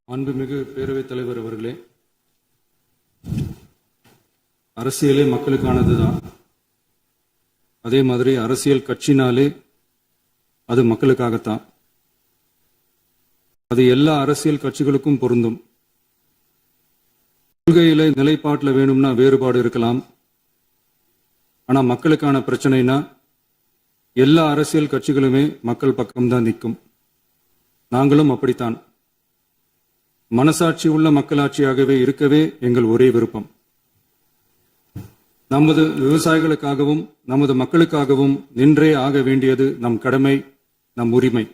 அன்புமிகு பேரவைத் தலைவர் அவர்களே, அரசியலே மக்களுக்கானதுதான். அதே மாதிரி அரசியல் கட்சினாலே அது மக்களுக்காகத்தான். அது எல்லா அரசியல் கட்சிகளுக்கும் பொருந்தும். கொள்கையில நிலைப்பாட்டில் வேணும்னா வேறுபாடு இருக்கலாம். ஆனா மக்களுக்கான பிரச்சனைனா எல்லா அரசியல் கட்சிகளுமே மக்கள் பக்கம்தான் நிற்கும். நாங்களும் அப்படித்தான். மனசாட்சி உள்ள மக்களாட்சியாகவே இருக்கவே எங்கள் ஒரே விருப்பம். நமது விவசாயிகளுக்காகவும் நமது மக்களுக்காகவும் நின்றே ஆக வேண்டியது நம் கடமை, நம் உரிமை.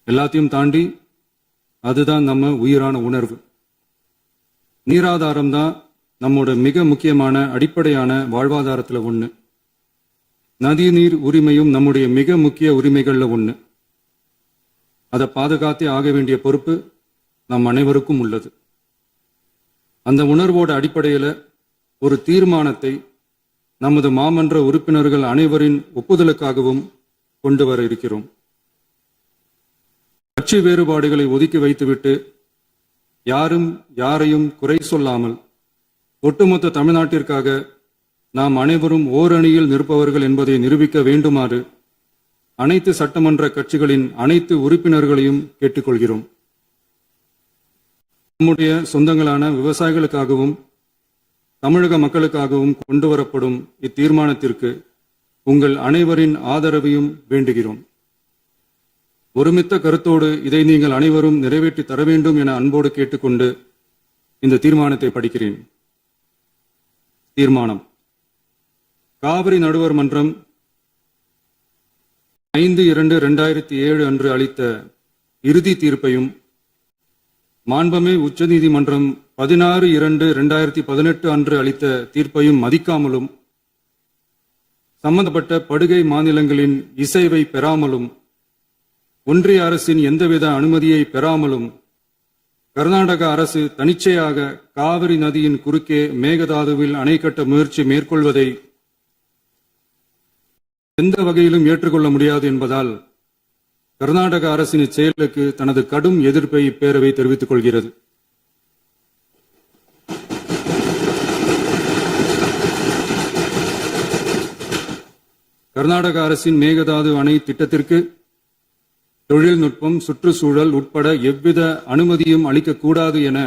எல்லாத்தையும் தாண்டி அதுதான் நம்ம உயிரான உணர்வு. நீராதாரம் தான் நம்மோட மிக முக்கியமான அடிப்படையான வாழ்வாதாரத்தில் ஒன்று. நதி நீர் உரிமையும் நம்முடைய மிக முக்கிய உரிமைகள்ல ஒன்று. அதை பாதுகாத்தே ஆக வேண்டிய பொறுப்பு நம் அனைவருக்கும் உள்ளது. அந்த உணர்வோட அடிப்படையில் ஒரு தீர்மானத்தை நமது மாமன்ற உறுப்பினர்கள் அனைவரின் ஒப்புதலுக்காகவும் கொண்டு வர இருக்கிறோம். கட்சி வேறுபாடுகளை ஒதுக்கி வைத்துவிட்டு யாரும் யாரையும் குறை சொல்லாமல் ஒட்டுமொத்த தமிழ்நாட்டிற்காக நாம் அனைவரும் ஓரணியில் நிற்பவர்கள் என்பதை நிரூபிக்க வேண்டுமாறு அனைத்து சட்டமன்ற கட்சிகளின் அனைத்து உறுப்பினர்களையும் கேட்டுக்கொள்கிறோம். நம்முடைய சொந்தங்களான விவசாயிகளுக்காகவும் தமிழக மக்களுக்காகவும் கொண்டு வரப்படும் இத்தீர்மானத்திற்கு உங்கள் அனைவரின் ஆதரவையும் வேண்டுகிறோம். ஒருமித்த கருத்தோடு இதை நீங்கள் அனைவரும் நிறைவேற்றி தர வேண்டும் என அன்போடு கேட்டுக்கொண்டு இந்த தீர்மானத்தை படிக்கிறேன். தீர்மானம்: காவிரி நடுவர் மன்றம் 5/2/2007 அன்று அளித்த இறுதி தீர்ப்பையும் மாண்புமிகு உச்சநீதிமன்றம் 16/2/2018 அன்று அளித்த தீர்ப்பையும் மதிக்காமலும் சம்பந்தப்பட்ட படுகை மாநிலங்களின் இசைவை பெறாமலும் ஒன்றிய அரசின் எந்தவித அனுமதியை பெறாமலும் கர்நாடக அரசு தனிச்சையாக காவிரி நதியின் குறுக்கே மேகதாதுவில் அணை கட்ட முயற்சி மேற்கொள்வதை எந்த வகையிலும் ஏற்றுக்கொள்ள முடியாது என்பதால் கர்நாடக அரசின் செயலுக்கு தனது கடும் எதிர்ப்பை இப்பேரவை தெரிவித்துக் கொள்கிறது. கர்நாடக அரசின் மேகதாது அணை திட்டத்திற்கு தொழில்நுட்பம், சுற்றுச்சூழல் உட்பட எவ்வித அனுமதியும் அளிக்கக்கூடாது என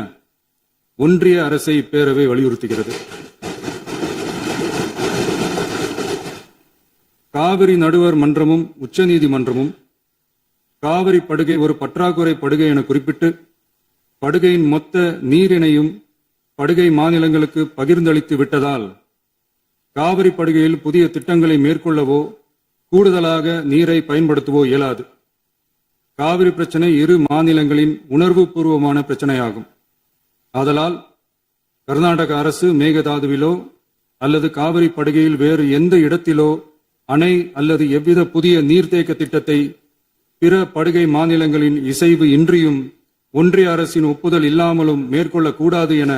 ஒன்றிய அரசை இப்பேரவை வலியுறுத்துகிறது. காவிரி நடுவர் மன்றமும் உச்சநீதிமன்றமும் காவிரி படுகை ஒரு பற்றாக்குறை படுகை என குறிப்பிட்டு படுகையின் மொத்த நீரினையும் படுகை மாநிலங்களுக்கு பகிர்ந்தளித்து விட்டதால் காவிரி படுகையில் புதிய திட்டங்களை மேற்கொள்ளவோ கூடுதலாக நீரை பயன்படுத்தவோ இயலாது. காவிரி பிரச்சனை இரு மாநிலங்களின் உணர்வு பூர்வமான பிரச்சனையாகும். ஆதலால் கர்நாடக அரசு மேகதாதுவிலோ அல்லது காவிரி படுகையில் வேறு எந்த இடத்திலோ அணை அல்லது எவ்வித புதிய நீர்த்தேக்க திட்டத்தை பிற படுகை மாநிலங்களின் இசைவு இன்றியும் ஒன்றிய அரசின் ஒப்புதல் இல்லாமலும் மேற்கொள்ளக்கூடாது என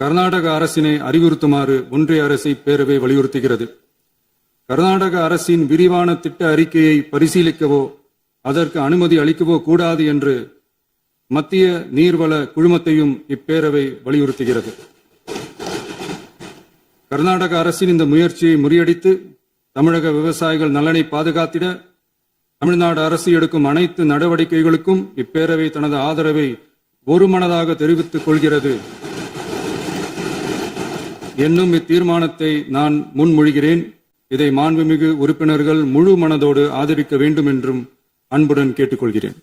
கர்நாடக அரசினை அறிவுறுத்துமாறு ஒன்றிய அரசை பேரவை வலியுறுத்துகிறது. கர்நாடக அரசின் விரிவான திட்ட அறிக்கையை பரிசீலிக்கவோ அதற்கு அனுமதி அளிக்கவோ கூடாது என்று மத்திய நீர்வள குழுமத்தையும் இப்பேரவை வலியுறுத்துகிறது. கர்நாடக அரசின் இந்த முயற்சியை முறியடித்து தமிழக விவசாயிகள் நலனை பாதுகாத்திட தமிழ்நாடு அரசு எடுக்கும் அனைத்து நடவடிக்கைகளுக்கும் இப்பேரவை தனது ஆதரவை ஒருமனதாக தெரிவித்துக் கொள்கிறது என்னும் இத்தீர்மானத்தை நான் முன்மொழிகிறேன். இதை மாண்புமிகு உறுப்பினர்கள் முழு மனதோடு ஆதரிக்க வேண்டும் என்றும் அன்புடன் கேட்டுக்கொள்கிறேன்.